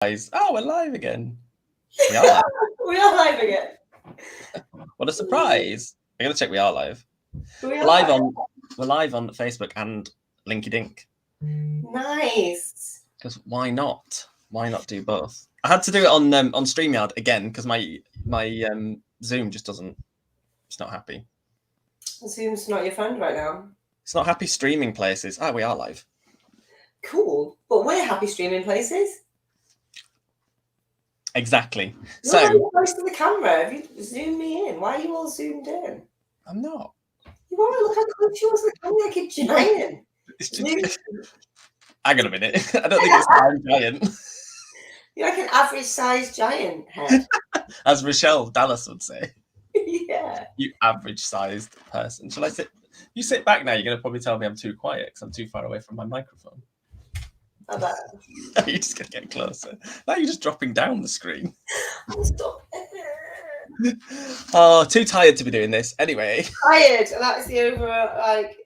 Oh, we're live again. We are live. We are live again. What a surprise. I'm going to check we are live. We We're are live on Facebook and Linky Dink. Nice. Because why not? Why not do both? I had to do it on StreamYard again because my Zoom just doesn't. It's not happy. Zoom's not your friend right now. It's not happy streaming places. Oh, we are live. Cool. But we're happy streaming places. Exactly. You're So very close to the camera. Have you zoomed me in? Why are you all zoomed in? I'm not. You want to look how close you are to the camera like a giant. It's just, hang on a minute. I don't think it's I'm giant. You're like an average sized giant head. As Rochelle Dallas would say. Yeah. You average sized person. Shall I sit? You sit back now. You're going to probably tell me I'm too quiet because I'm too far away from my microphone. I bet. You're just going to get closer. Now you're just dropping down the screen. Stop. Oh, too tired to be doing this. Anyway. Tired. And that was the overall, like,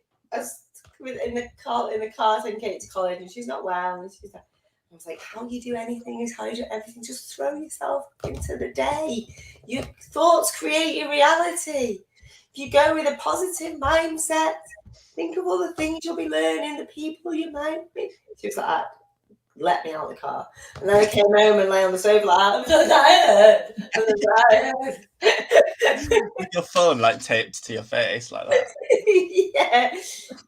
in the car taking Kate to college, and she's not well. And she's like, I was like, how you do anything is how you do everything. Just throw yourself into the day. Your thoughts create your reality. If you go with a positive mindset, think of all the things you'll be learning, the people you might meet. She was like, let me out of the car. And then I came home and lay on the sofa like, I'm so tired. I'm so tired. With your phone like taped to your face like that. Yeah.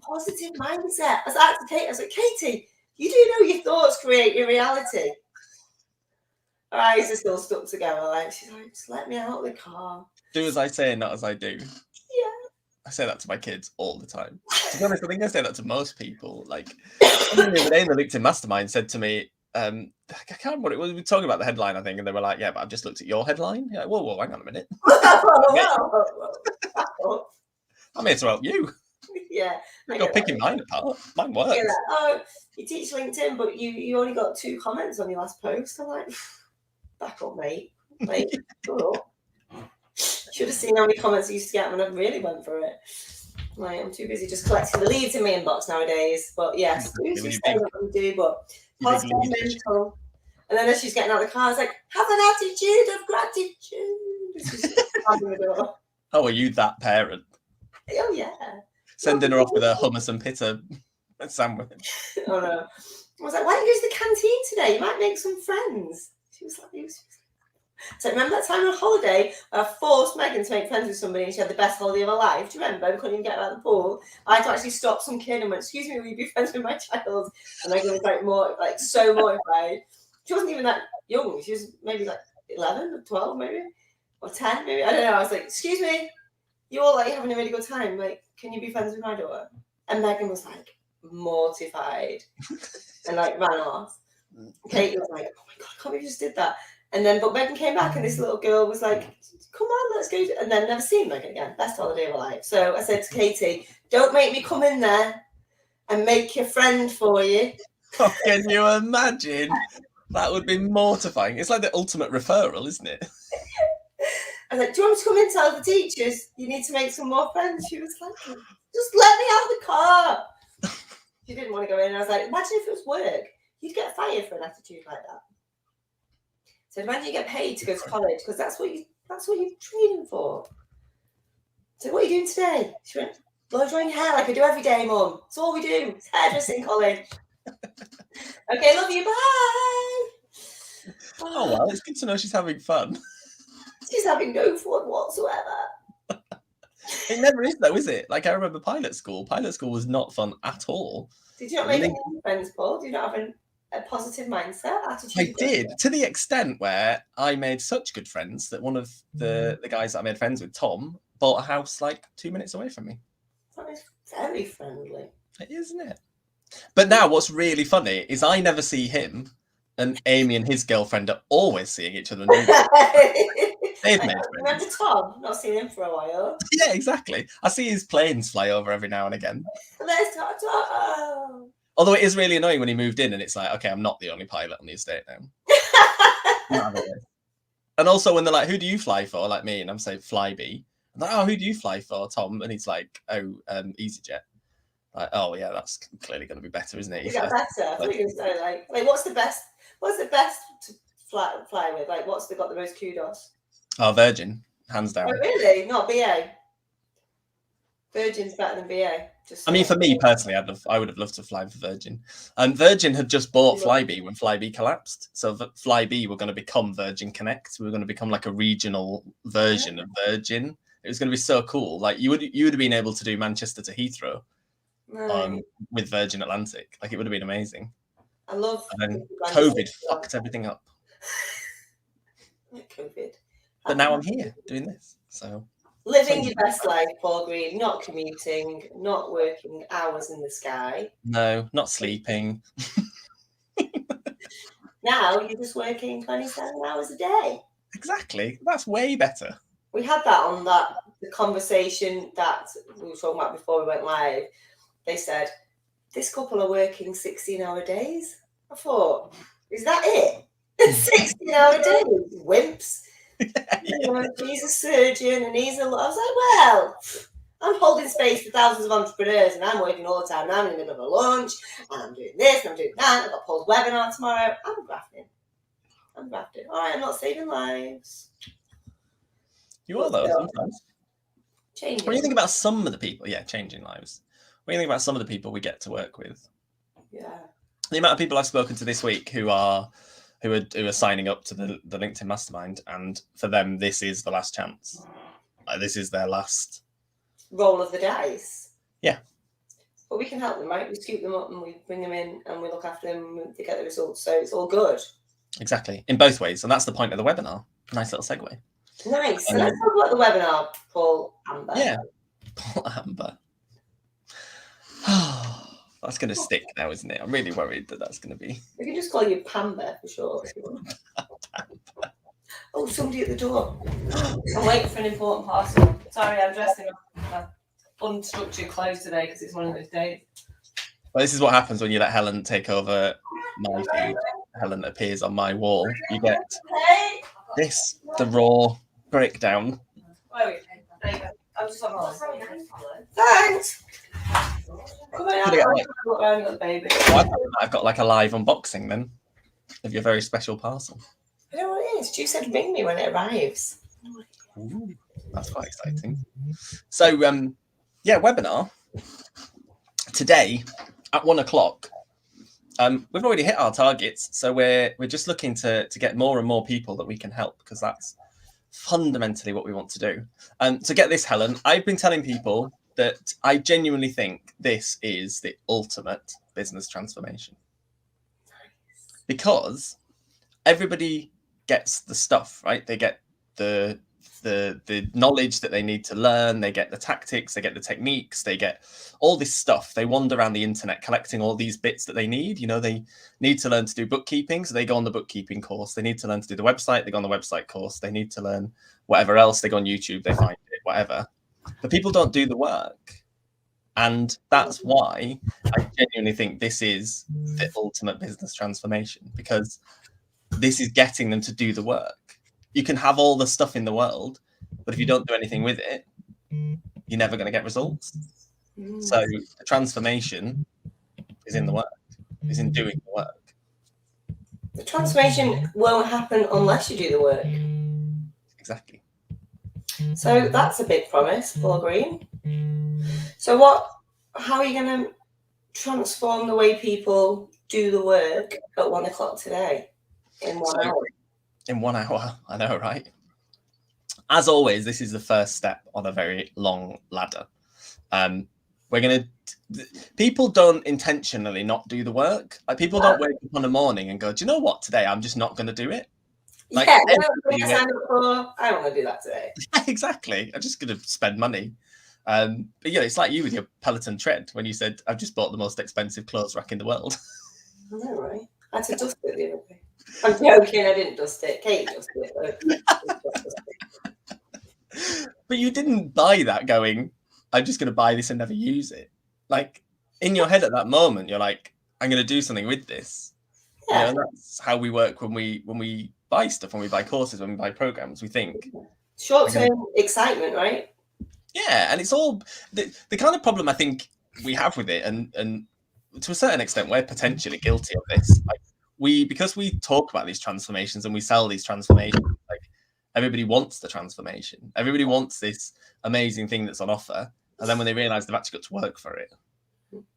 Positive mindset. I was like to Kate, I was like, Katie, you do know your thoughts create your reality. Our eyes are still stuck together. Like, she's like, just let me out of the car. Do as I say, not as I do. Yeah. I say that to my kids all the time. To be honest, I think I say that to most people. Like, the other day in the LinkedIn Mastermind said to me, I can't remember what it was. We were talking about the headline, I think, and they were like, yeah, but I've just looked at your headline. You're like, whoa, hang on a minute. I'm here to help you. Yeah. You're picking mine apart. Mine works. Like, oh, you teach LinkedIn, but you only got 2 comments on your last post. I'm like, back up, mate. Like, go up. Should have seen how many comments I used to get when I really went for it. Like, I'm too busy just collecting the leads in my inbox nowadays. But yes, usually say what we do, but positive mental. And then as she's getting out of the car, I was like, have an attitude of gratitude. Oh, are you that parent? Oh, yeah. Sending her off with a hummus and pita sandwich. Oh, no. I was like, why don't you use the canteen today? You might make some friends. She was like, so remember that time on holiday I forced Megan to make friends with somebody and she had the best holiday of her life? Do you remember? We couldn't even get her out of the pool. I had to actually stop some kid and went, excuse me, will you be friends with my child? And Megan was so mortified. She wasn't even that young. She was maybe like 11 or 12 maybe, or 10 maybe. I don't know. I was like, excuse me, you all like having a really good time. Like, can you be friends with my daughter? And Megan was like mortified and like ran off. Kate was like, oh my God, I can't believe you just did that. And then, but Megan came back and this little girl was like, come on, let's go. And then never seen Megan again. Best holiday of her life. So I said to Katie, don't make me come in there and make your friend for you. Oh, can you imagine? That would be mortifying. It's like the ultimate referral, isn't it? I was like, do you want me to come in and tell the teachers you need to make some more friends? She was like, just let me out of the car. She didn't want to go in. And I was like, imagine if it was work. You'd get fired for an attitude like that. So imagine you get paid to go to college because that's what you're training for. So what are you doing today? She went, blow drying hair like I do every day, Mum. That's all we do. It's hairdressing in college. Okay, love you. Bye. Oh well, it's good to know she's having fun. She's having no fun whatsoever. It never is though, is it? Like I remember pilot school. Pilot school was not fun at all. Did you not make any friends, Paul? Did you not have a positive mindset, attitude? I did, to the extent where I made such good friends that one of the guys that I made friends with, Tom, bought a house like 2 minutes away from me. That is very friendly. It is, isn't it? But now what's really funny is I never see him, and Amy and his girlfriend are always seeing each other. They've made friends. Remember Tom? Not seen him for a while. Yeah, exactly. I see his planes fly over every now and again. Let's talk to Tom. Although it is really annoying when he moved in and it's like, okay, I'm not the only pilot on the estate now. And also when they're like, who do you fly for? Like me, and I'm saying Flybe. I'm like, oh, who do you fly for, Tom? And he's like, oh, EasyJet. Like, oh yeah, that's clearly going to be better, isn't it? Is that better? I thought you were going to say like, what's the best? What's the best to fly with? Like, what's got the most kudos? Oh, Virgin, hands down. Oh, really? Not BA. Virgin's better than BA. I mean, for me personally, I would have loved to fly for Virgin. And Virgin had just bought Flybe when Flybe collapsed. So Flybe were going to become Virgin Connect. We were going to become like a regional version of Virgin. It was going to be so cool. Like you would have been able to do Manchester to Heathrow with Virgin Atlantic. Like it would have been amazing. I love. And then COVID fucked everything up. COVID. But now I'm here doing this. So. Living your best life, Paul Green, not commuting, not working hours in the sky. No, not sleeping. Now you're just working 27 hours a day. Exactly. That's way better. We had that on the conversation that we were talking about before we went live. They said, this couple are working 16-hour days. I thought, is that it? 16-hour days? Wimps. Yeah. He's a surgeon and I was like, well, I'm holding space for thousands of entrepreneurs and I'm working all the time. Now I'm in the middle of a launch and I'm doing this and I'm doing that. I've got Paul's webinar tomorrow. I'm grafting. All right, I'm not saving lives. You are though, sometimes. Changing. What do you think about some of the people? Yeah, changing lives. What do you think about some of the people we get to work with? Yeah. The amount of people I've spoken to this week who are signing up to the LinkedIn Mastermind, and for them, this is the last chance. This is their last roll of the dice. Yeah. But we can help them, right? We scoop them up and we bring them in and we look after them and they get the results. So it's all good. Exactly. In both ways. And that's the point of the webinar. Nice little segue. Nice. So let's talk about the webinar, Paul Amber. Yeah. Paul Amber. That's going to stick now, isn't it? I'm really worried that that's going to be. We can just call you Pamber for short. Oh, somebody at the door. I'm waiting for an important parcel. Sorry, I'm dressed in unstructured clothes today because it's one of those days. Well, this is what happens when you let Helen take over my feed. Helen appears on my wall. You get this, the raw breakdown. There you go. I'm just on Thanks. Come on, baby. I've got like a live unboxing then of your very special parcel. I know what it is. You said ring me when it arrives. Ooh, that's quite exciting. So, yeah, webinar today at 1:00. We've already hit our targets, so we're just looking to get more and more people that we can help because that's fundamentally what we want to do. To get this, Helen, I've been telling people that I genuinely think this is the ultimate business transformation because everybody gets the stuff, right? They get the knowledge that they need to learn, they get the tactics, they get the techniques, they get all this stuff. They wander around the internet collecting all these bits that they need. You know, they need to learn to do bookkeeping, so they go on the bookkeeping course. They need to learn to do the website, they go on the website course. They need to learn whatever else, they go on YouTube, they find it, whatever. But people don't do the work. And that's why I genuinely think this is the ultimate business transformation, because this is getting them to do the work. You can have all the stuff in the world, but if you don't do anything with it, you're never going to get results. So the transformation is in the work, is in doing the work. The transformation won't happen unless you do the work. Exactly. So that's a big promise, Paul Green. So how are you going to transform the way people do the work at 1:00 today in 1 hour? In 1 hour, I know, right? As always, this is the first step on a very long ladder. People don't intentionally not do the work. Like people don't wake up on a morning and go, do you know what, today I'm just not going to do it. Like, yeah, I don't want to do that today. Exactly. I'm just going to spend money. But yeah, it's like you with your Peloton tread when you said, I've just bought the most expensive clothes rack in the world. I know, right? I had to dust it the other day. I'm joking, I didn't dust it. Kate dusted it. But you didn't buy that going, I'm just going to buy this and never use it. Like, in your head at that moment, you're like, I'm going to do something with this. Yeah. You know, that's how we work when we buy stuff, when we buy courses, when we buy programs. We think short-term excitement, right? Yeah, and it's all the kind of problem I think we have with it, and to a certain extent, we're potentially guilty of this. Like, because we talk about these transformations and we sell these transformations, like everybody wants the transformation. Everybody wants this amazing thing that's on offer. And then when they realize they've actually got to work for it,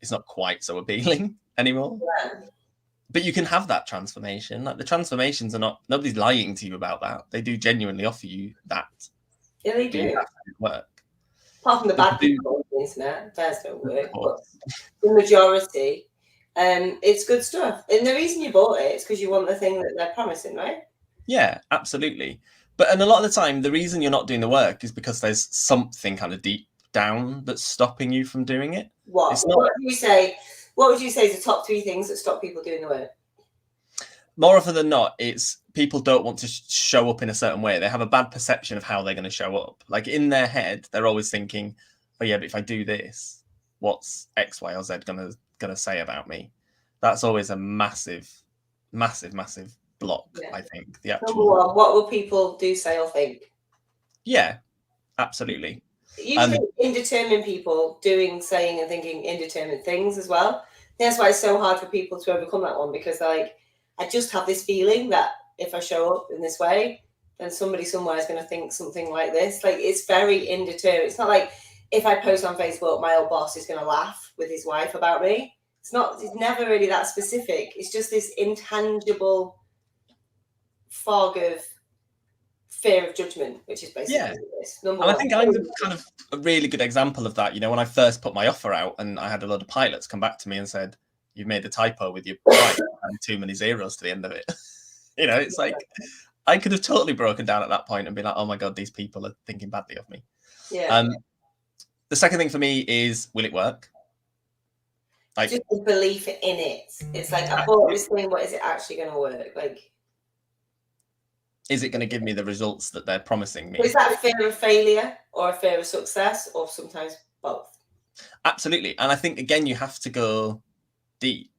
it's not quite so appealing anymore. Yeah. But you can have that transformation. Like the transformations are not, nobody's lying to you about that. They do genuinely offer you that. Yeah, they But you do. have to do the work. Apart from the bad people on the internet, theirs don't work. But the majority, it's good stuff. And the reason you bought it is because you want the thing that they're promising, right? Yeah, absolutely. And a lot of the time, the reason you're not doing the work is because there's something kind of deep down that's stopping you from doing it. What? It's not, What would you say? What would you say is the top 3 things that stop people doing the work? more often than not, it's people don't want to show up in a certain way. They have a bad perception of how they're going to show up. Like in their head, they're always thinking, "Oh yeah, but if I do this, what's X, Y, or Z gonna say about me?" That's always a massive, massive, massive block. Yeah. I think the actual. Number 1, what will people do, say, or think? Yeah, absolutely. Usually, indeterminate people doing, saying, and thinking indeterminate things as well. That's why it's so hard for people to overcome that one, because they're like, I just have this feeling that if I show up in this way, then somebody somewhere is going to think something like this. Like, it's very indeterminate. It's not like if I post on Facebook, my old boss is going to laugh with his wife about me. It's never really that specific. It's just this intangible fog of fear of judgment, which is basically this. And I think I'm kind of a really good example of that. You know, when I first put my offer out and I had a lot of pilots come back to me and said, "You've made a typo with your price and too many zeros to the end of it." You know, it's like I could have totally broken down at that point and been like, "Oh my God, these people are thinking badly of me." Yeah. The second thing for me is, will it work? Like, just the belief in it. It's like, I bought this thing, but is it actually going to work? Like, is it going to give me the results that they're promising me? Is that a fear of failure or a fear of success, or sometimes both? Absolutely. And I think, again, you have to go deep.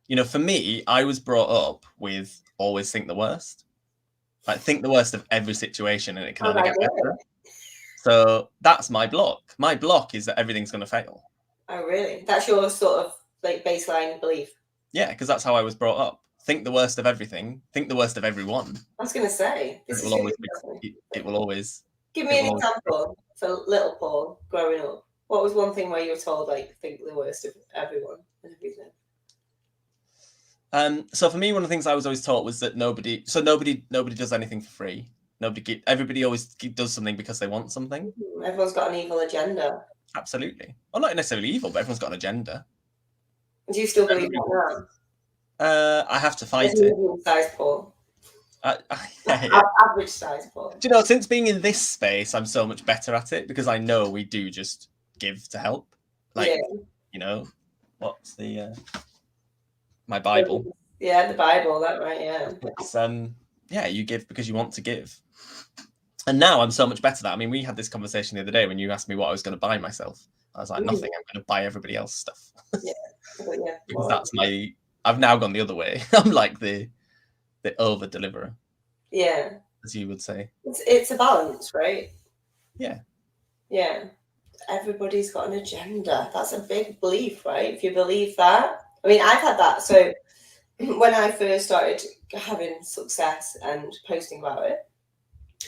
You know, for me, I was brought up with always think the worst. Like, think the worst of every situation and it can only get better. So that's my block. My block is that everything's going to fail. Oh, really? That's your sort of like baseline belief? Yeah, because that's how I was brought up. Think the worst of everything. Think the worst of everyone. I was going to say, it will always. Give me an example for little Paul growing up. What was one thing where you were told, like, think the worst of everyone and everything? So for me, one of the things I was always taught was that nobody does anything for free. Everybody always does something because they want something. Everyone's got an evil agenda. Absolutely. Well, not necessarily evil, but everyone's got an agenda. Do you still believe that now? I have to fight it. Size Paul. Average size Paul. Do you know, since being in this space, I'm so much better at it because I know we do just give to help. Like, you know, what's the my Bible? Yeah, the Bible. That right? Yeah. It's you give because you want to give. And now I'm so much better at that. I mean, we had this conversation the other day when you asked me what I was going to buy myself. I was like, nothing. I'm going to buy everybody else stuff. Because that's I've now gone the other way. I'm like the over deliverer. Yeah. As you would say. It's a balance, right? Yeah. Yeah. Everybody's got an agenda. That's a big belief, right? If you believe that. I mean, I've had that. So when I first started having success and posting about it,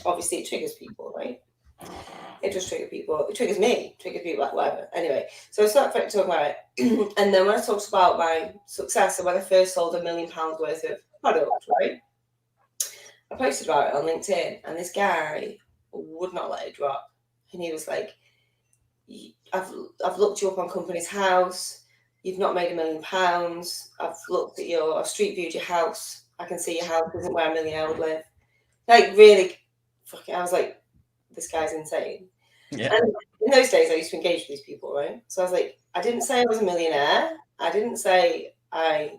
obviously it triggers people, right? It just triggers people. It triggers me. Triggers people, like whatever. Anyway, so I started talking about it. And then when I talked about my success and when I first sold £1 million worth of product, right? I posted about it on LinkedIn and this guy would not let it drop. And he was like, I've looked you up on Company's House. You've not made £1 million. I've looked at I've street viewed your house. I can see your house isn't where a millionaire would live. Like, really, fucking, I was like, this guy's insane. Yeah. And in those days, I used to engage with these people, right? So I was like, I didn't say I was a millionaire. I didn't say I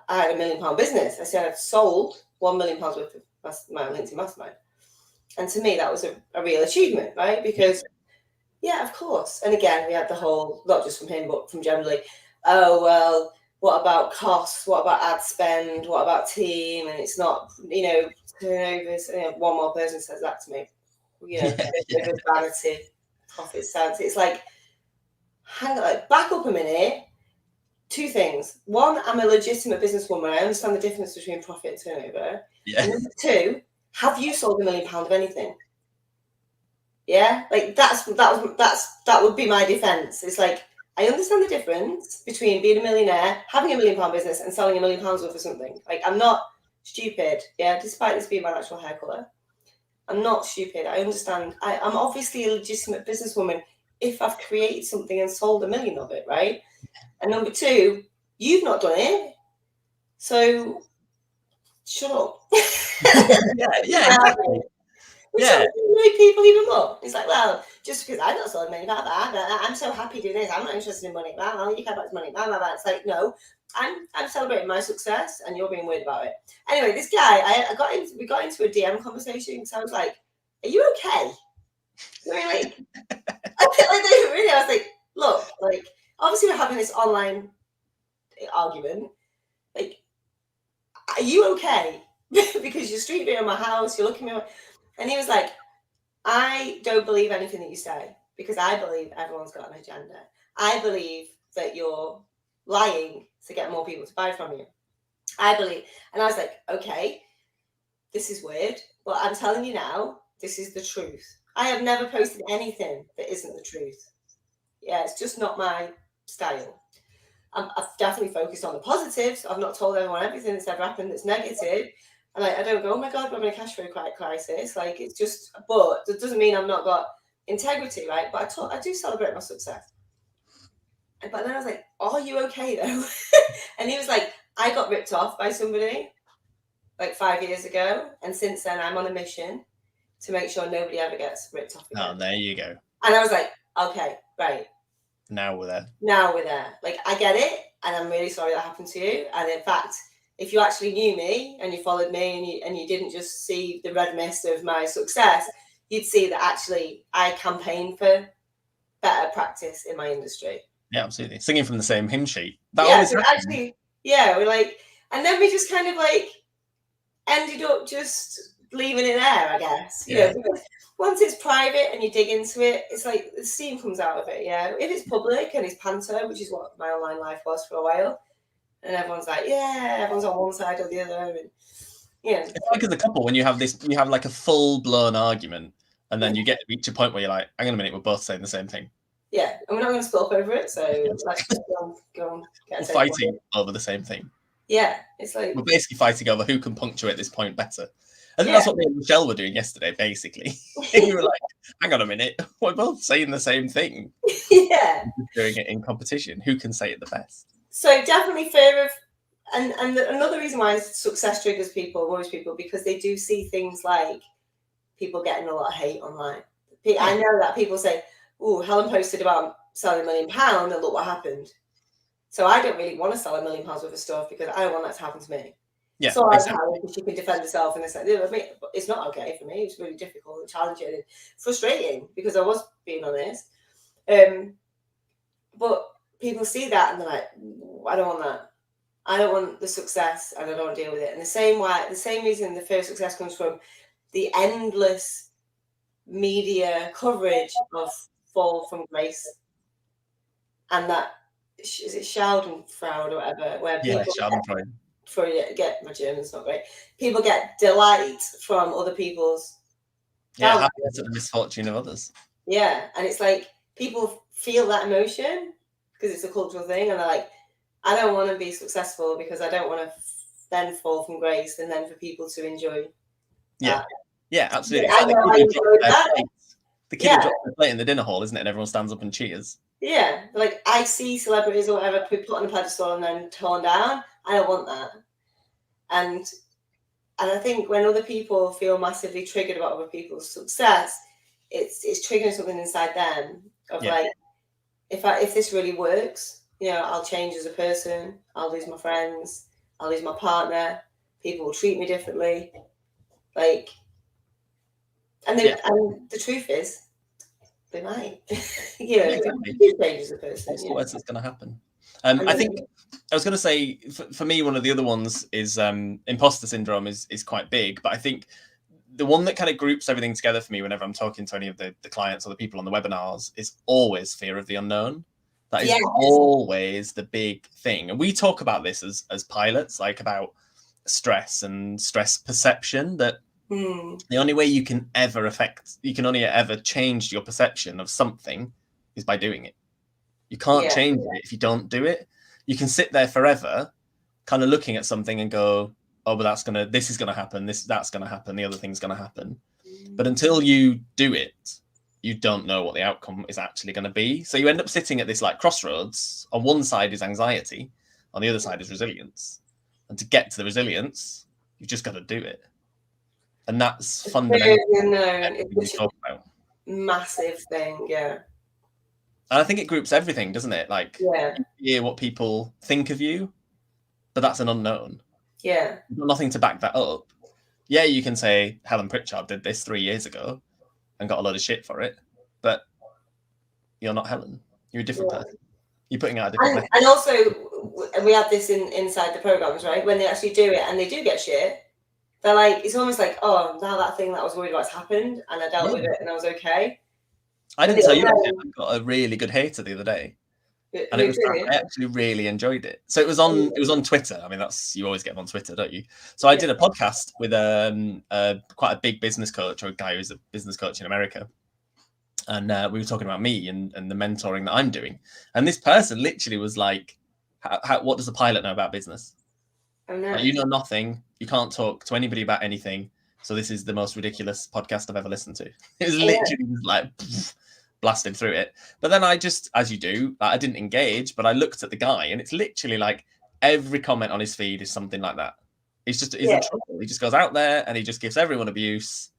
had £1 million business. I said I'd sold £1 million worth of my LinkedIn mastermind. And to me, that was a real achievement, right? Because, yeah, of course. And again, we had the whole, not just from him, but from generally, oh, well, what about costs? What about ad spend? What about team? And it's not, turnovers. One more person says that to me. Vanity, profit stance. It's like, hang on, back up a minute. two things. One, I'm a legitimate businesswoman. I understand the difference between profit and turnover. Yeah. And number two, have you sold £1 million of anything? Yeah, like that would be my defense. It's like, I understand the difference between being a millionaire, having £1 million business, and selling £1 million worth of something. Like, I'm not stupid. Yeah, despite this being my natural hair color, I'm not stupid. I understand. I'm obviously a legitimate businesswoman if I've created something and sold £1 million of it, right? And number two, you've not done it, so shut up. yeah, exactly. Which make people even more. It's like, well, just because I'm not selling money, I'm so happy doing this. I'm not interested in money. Well, you care about money. It's like, no, I'm celebrating my success, and you're being weird about it. Anyway, this guy, we got into a DM conversation because I was like, "Are you okay?" I mean, like, really, I was like, "Look, like, obviously we're having this online argument. Like, are you okay?" Because you're street view on my house, you're looking at me. And he was like, I don't believe anything that you say because I believe everyone's got an agenda. I believe that you're lying to get more people to buy from you. I believe. And I was like, okay, this is weird. But I'm telling you now, this is the truth. I have never posted anything that isn't the truth. Yeah, it's just not my style. I've definitely focused on the positives. I've not told everyone everything that's ever happened that's negative. And like, I don't go, oh my God, we're having a cash flow crisis. Like, it's just, but it doesn't mean I've not got integrity, right? But I do celebrate my success. But then I was like, are you okay though? And he was like, I got ripped off by somebody like 5 years ago. And since then, I'm on a mission to make sure nobody ever gets ripped off again. Oh, there you go. And I was like, okay, right. Now we're there. Like, I get it. And I'm really sorry that happened to you. And in fact, if you actually knew me and you followed me and you didn't just see the red mist of my success, you'd see that actually I campaign for better practice in my industry. Yeah, absolutely. Singing from the same hymn sheet. We're like, and then we just kind of like ended up just leaving it there, I guess. You know, because once it's private and you dig into it, it's like the steam comes out of it. Yeah. If it's public and it's panto, which is what my online life was for a while, and everyone's like, yeah, everyone's on one side or the other. And yeah. It's like as a couple, when you have like a full blown argument, and then you get to reach a point where you're like, hang on a minute, we're both saying the same thing. Yeah, and we're not going to split up over it. So let's go on we're fighting over the same thing. Yeah, it's like we're basically fighting over who can punctuate this point better. I think that's what me and Michelle were doing yesterday, basically. We were like, hang on a minute, we're both saying the same thing. Yeah. Doing it in competition. Who can say it the best? So definitely fear of, and another reason why success triggers people, worries people, because they do see things like people getting a lot of hate online. I know that people say, oh, Helen posted about selling £1 million and look what happened. So I don't really want to sell £1 million worth of stuff because I don't want that to happen to me. Yeah, so exactly. She can defend herself and it's like, it's not okay for me. It's really difficult and challenging and frustrating because I was being honest. But people see that and they're like, I don't want that. I don't want the success and I don't want to deal with it. And the same reason the fear of success comes from the endless media coverage of fall from grace. And that, is it Schadenfreude or whatever? Where people get my German's not great. People get delight from other people's happiness at the misfortune of others. Yeah, and it's like people feel that emotion because it's a cultural thing, and they're like, I don't want to be successful because I don't want to then fall from grace and then for people to enjoy. Yeah, absolutely. The kid who drops their plate in the dinner hall, isn't it? And everyone stands up and cheers. Yeah, like I see celebrities or whatever put on a pedestal and then torn down. I don't want that. And I think when other people feel massively triggered about other people's success, it's triggering something inside them of like, if this really works, I'll change as a person. I'll lose my friends. I'll lose my partner. People will treat me differently. Like, and the truth is, they might. Change as a person. That's the worst that's going to happen. I think I was going to say, for me, one of the other ones is imposter syndrome is quite big. But I think the one that kind of groups everything together for me whenever I'm talking to any of the clients or the people on the webinars is always fear of the unknown. That is Yes. always the big thing. And we talk about this as pilots, like about stress and stress perception, that the only way you can only ever change your perception of something is by doing it. You can't change it if you don't do it. You can sit there forever kind of looking at something and go, oh, but this is gonna happen, that's gonna happen, the other thing's gonna happen. But until you do it, you don't know what the outcome is actually going to be. So you end up sitting at this like crossroads. On one side is anxiety, on the other side is resilience. And to get to the resilience, you've just got to do it. And that's fundamentally it's talk about. Massive thing, yeah. And I think it groups everything, doesn't it? Like, you hear what people think of you, but that's an unknown. Yeah. You've got nothing to back that up. Yeah, you can say Helen Pritchard did this 3 years ago and got a load of shit for it, but you're not Helen. You're a different person. You're putting out a different message. And also, we have this inside the programs, right? When they actually do it and they do get shit, they're like, it's almost like, oh, now that thing that I was worried about has happened, and I dealt with it, and I was okay. I didn't tell you I got a really good hater the other day, and I actually really enjoyed it. So it was on Twitter. I mean, you always get them on Twitter, don't you? So I did a podcast with quite a big business coach, or a guy who's a business coach in America. And we were talking about me and the mentoring that I'm doing. And this person literally was like, what does a pilot know about business? Like, you know nothing. You can't talk to anybody about anything. So this is the most ridiculous podcast I've ever listened to. It was literally like blasted through it. But then I just, as you do, I didn't engage, but I looked at the guy, and it's literally like every comment on his feed is something like that. He's in trouble. He just goes out there and he just gives everyone abuse.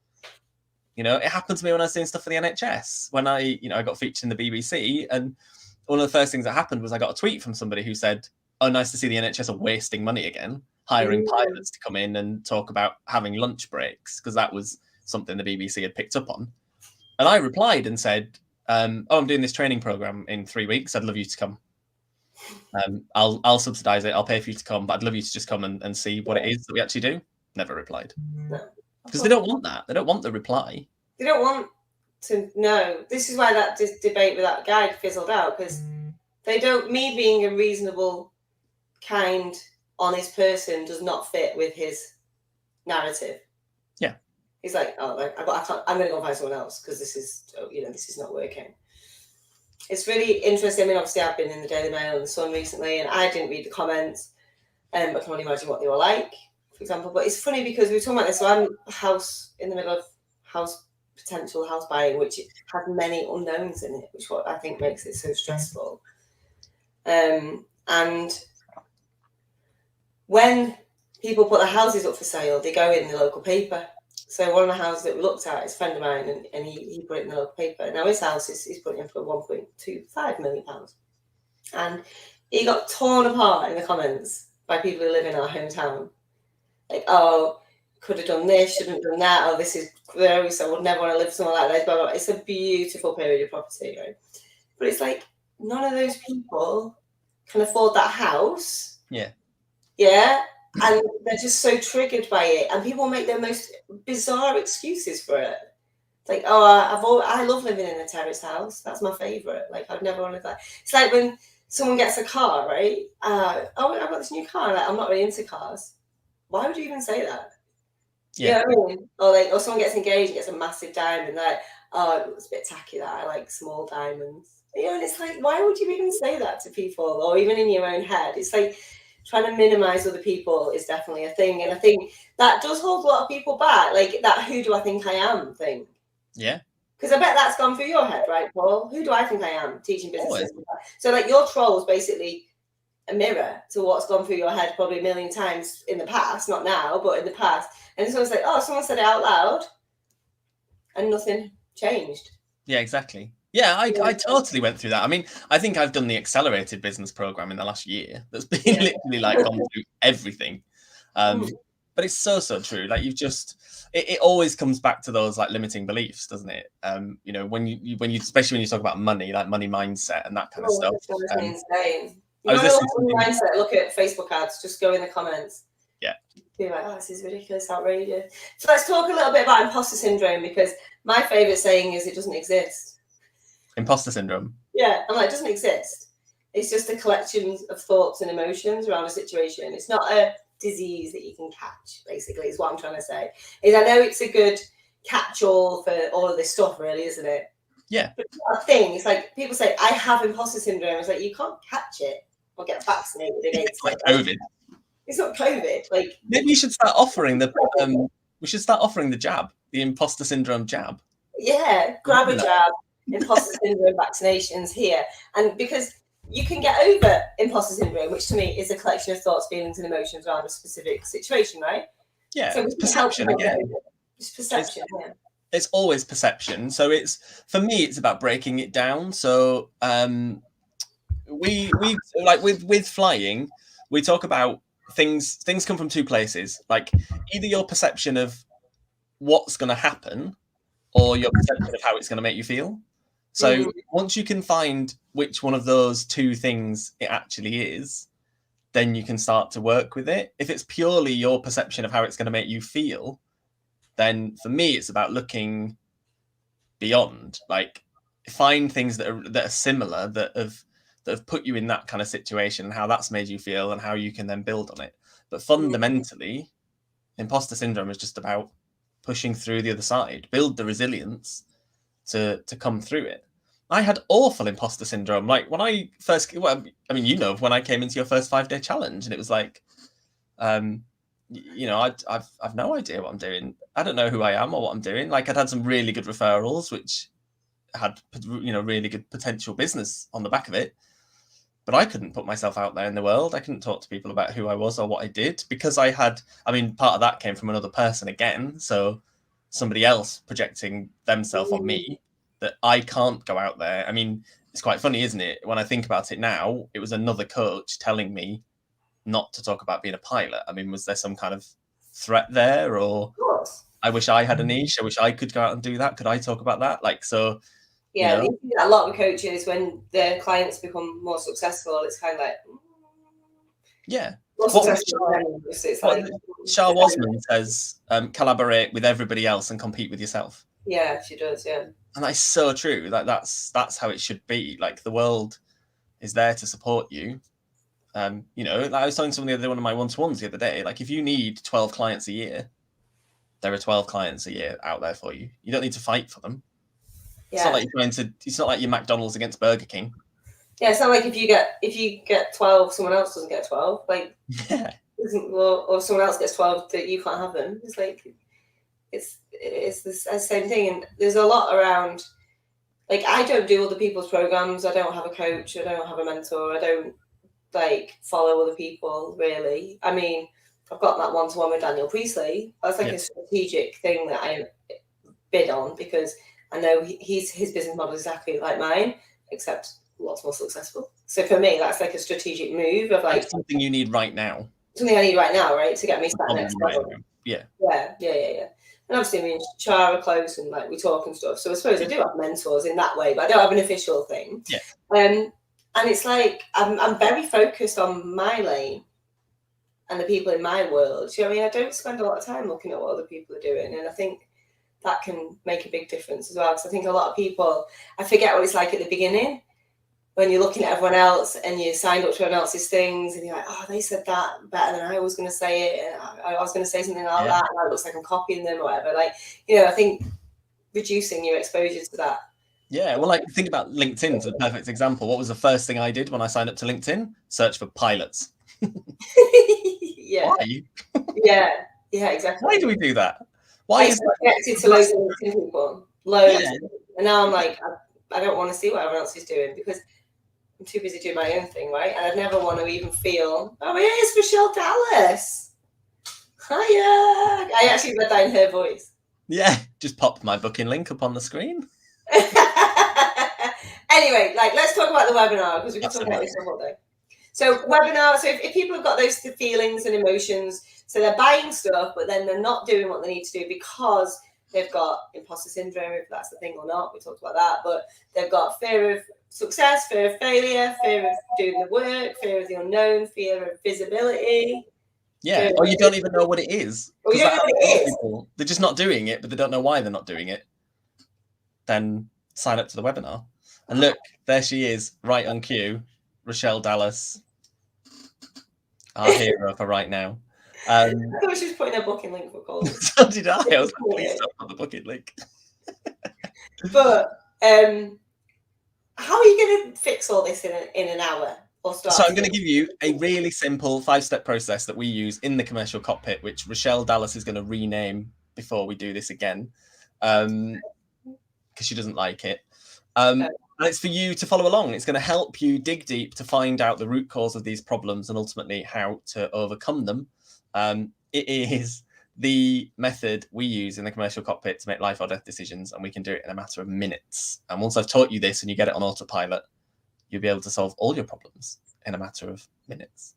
You know, it happened to me when I was doing stuff for the NHS, when I got featured in the BBC. And one of the first things that happened was I got a tweet from somebody who said, oh, nice to see the NHS are wasting money again, hiring pilots to come in and talk about having lunch breaks, because that was something the BBC had picked up on. And I replied and said, I'm doing this training program in 3 weeks. I'd love you to come. I'll subsidize it. I'll pay for you to come, but I'd love you to just come and see what it is that we actually do. Never replied. Because they don't want that. They don't want the reply. They don't want to know. This is why that debate with that guy fizzled out, because me being a reasonable, kind, honest person does not fit with his narrative. Yeah. He's like, I'm going to go find someone else because this is not working. It's really interesting. I mean, obviously I've been in the Daily Mail and the Sun recently, and I didn't read the comments, but I can only imagine what they were like, for example. But it's funny because we were talking about this. So I'm a house in the middle of potential house buying, which has many unknowns in it, which what I think makes it so stressful. And when people put their houses up for sale, they go in the local paper. So one of the houses that we looked at is a friend of mine, and he put it in the local paper. Now his house he's putting in for £1.25 million. And he got torn apart in the comments by people who live in our hometown. Like, oh, could have done this, shouldn't have done that. Oh, this is gross. I would never want to live somewhere like that. Blah, blah, blah. It's a beautiful period of property, right? But it's like none of those people can afford that house. Yeah. Yeah. And they're just so triggered by it. And people make their most bizarre excuses for it. Like, oh, I love living in a terrace house. That's my favourite. Like, I'd never want to live that. It's like when someone gets a car, right? I've got this new car. Like, I'm not really into cars. Why would you even say that? Yeah. You know what I mean? Or someone gets engaged and gets a massive diamond. Like, oh, it's a bit tacky that I like small diamonds. You know, and it's like, why would you even say that to people? Or even in your own head? It's like trying to minimize other people is definitely a thing. And I think that does hold a lot of people back. Like that who do I think I am thing. Yeah. Because I bet that's gone through your head, right, Paul? Who do I think I am teaching business? So like your troll is basically a mirror to what's gone through your head probably a million times in the past, not now, but in the past. And someone's like, oh, someone said it out loud and nothing changed. Yeah, exactly. Yeah, I totally went through that. I mean, I think I've done the accelerated business program in the last year. That's been literally like gone through everything. But it's so true. Like you've just, it always comes back to those like limiting beliefs, doesn't it? You know, when you especially when you talk about money, like money mindset and that kind of stuff. That's insane. You want to look at mindset, look at Facebook ads, just go in the comments. Yeah. Be like, oh, this is ridiculous, outrageous. So let's talk a little bit about imposter syndrome, because my favourite saying is it doesn't exist. Imposter syndrome? Yeah, I'm like, it doesn't exist. It's just a collection of thoughts and emotions around a situation. It's not a disease that you can catch, basically, is what I'm trying to say. Is I know it's a good catch-all for all of this stuff, really, isn't it? Yeah. But it's not a thing. It's like people say, I have imposter syndrome. It's like you can't catch it or get vaccinated against It's like it. COVID. It's not COVID. Like maybe you should start offering the jab, the imposter syndrome jab. Yeah, grab a jab, imposter syndrome vaccinations here. And because you can get over imposter syndrome, which to me is a collection of thoughts, feelings, and emotions around a specific situation, right? Yeah, so it's perception again. It's perception, yeah. It's always perception. So for me, it's about breaking it down. So we like with flying, we talk about things come from two places. Like either your perception of what's going to happen or your perception of how it's going to make you feel. So once you can find which one of those two things it actually is, then you can start to work with it. If it's purely your perception of how it's going to make you feel, then for me, it's about looking beyond, like find things that are similar, that have put you in that kind of situation and how that's made you feel and how you can then build on it. But fundamentally, imposter syndrome is just about pushing through the other side, build the resilience to come through it. I had awful imposter syndrome. Like when I first, when I came into your first 5-day challenge, and it was like, I've no idea what I'm doing. I don't know who I am or what I'm doing. Like I'd had some really good referrals, which had, really good potential business on the back of it. But I couldn't put myself out there in the world. I couldn't talk to people about who I was or what I did because part of that came from another person again. So somebody else projecting themselves on me, that I can't go out there. I mean, it's quite funny, isn't it? When I think about it now, it was another coach telling me not to talk about being a pilot. I mean, was there some kind of threat there? Or I wish I had a niche. I wish I could go out and do that. Could I talk about that? Like, so... Yeah, a lot of coaches, when their clients become more successful, it's kind of like... Yeah. Shah Wasman says, collaborate with everybody else and compete with yourself. Yeah, she does, yeah. And that's so true. That's how it should be. Like the world is there to support you. Like I was telling someone one of my one-to-ones the other day, like if you need 12 clients a year, there are 12 clients a year out there for you. You don't need to fight for them. Yeah. It's not like you're McDonald's against Burger King. Yeah, it's not like if you get 12, someone else doesn't get 12. Like, yeah, or someone else gets 12 that you can't have them. It's like it's the same thing. And there's a lot around. Like, I don't do other people's programs. I don't have a coach. I don't have a mentor. I don't follow other people really. I mean, I've got that one-to-one with Daniel Priestley. That's a strategic thing that I bid on because I know his business model is exactly like mine, except lots more successful. So for me, that's like a strategic move of like something you need right now. Something I need right now, right, to get me to that next level. Yeah. And obviously, I mean, Char are close and we talk and stuff. So I suppose I do have mentors in that way, but I don't have an official thing. Yeah. And it's like I'm very focused on my lane and the people in my world. You know what I mean? I don't spend a lot of time looking at what other people are doing, and I think that can make a big difference as well. Because I think a lot of people, I forget what it's like at the beginning when you're looking at everyone else and you signed up to everyone else's things and you're like, oh, they said that better than I was going to say it. And I was going to say something like that. And it looks like I'm copying them or whatever. Like, I think reducing your exposure to that. Yeah, well, like think about LinkedIn as a perfect example. What was the first thing I did when I signed up to LinkedIn? Search for pilots. Yeah. Why? Yeah, exactly. Why do we do that? Why is that connected to loads of LinkedIn people? Loads. Yeah. And now I'm like, I don't want to see what everyone else is doing because I'm too busy doing my own thing, right? And I'd never want to even feel, oh, here's Michelle Dallas. Hiya. I actually read that in her voice. Yeah, just popped my booking link up on the screen. Anyway, let's talk about the webinar because we can talk about this all day. So webinar, so if people have got those feelings and emotions, so they're buying stuff, but then they're not doing what they need to do because they've got imposter syndrome, if that's the thing or not, we talked about that, but they've got fear of success, fear of failure, fear of doing the work, fear of the unknown, fear of visibility. Yeah, or you don't even know what it is. Or you don't know what it is. People, they're just not doing it, but they don't know why they're not doing it. Then sign up to the webinar. And look, there she is, right on cue, Rochelle Dallas, our hero for right now. I thought she was putting her booking link for calls. So did I. I was like, please don't put the booking link. But how are you going to fix all this in an hour? Or start So I'm going to give you a really simple 5-step process that we use in the commercial cockpit, which Rochelle Dallas is going to rename before we do this again, because she doesn't like it. And it's for you to follow along. It's going to help you dig deep to find out the root cause of these problems and ultimately how to overcome them. It is the method we use in the commercial cockpit to make life or death decisions, and we can do it in a matter of minutes. And once I've taught you this and you get it on autopilot, you'll be able to solve all your problems in a matter of minutes.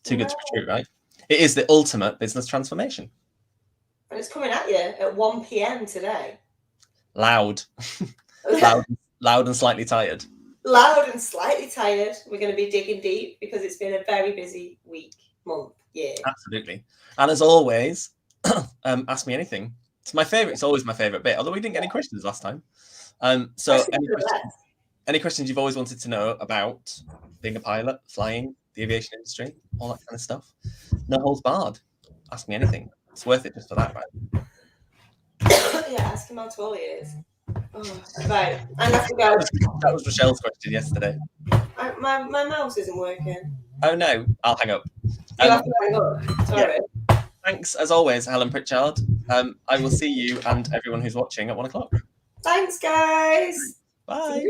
Too good to be true, right? It is the ultimate business transformation. And it's coming at you at 1 p.m. today. Loud. loud and slightly tired. Loud and slightly tired. We're going to be digging deep because it's been a very busy week, month, year. Absolutely. And as always, ask me anything. It's my favorite. It's always my favorite bit, although we didn't get any questions last time. So any questions you've always wanted to know about being a pilot, flying, the aviation industry, all that kind of stuff, no holds barred. Ask me anything. It's worth it just for that, right? Yeah, ask him out to all ears. Oh, right, I have to go. That was Rochelle's question yesterday. My mouse isn't working. Oh no, I'll hang up. You have to hang up. Sorry. Yeah. Thanks as always, Helen Pritchard. I will see you and everyone who's watching at 1 o'clock. Thanks, guys. Bye.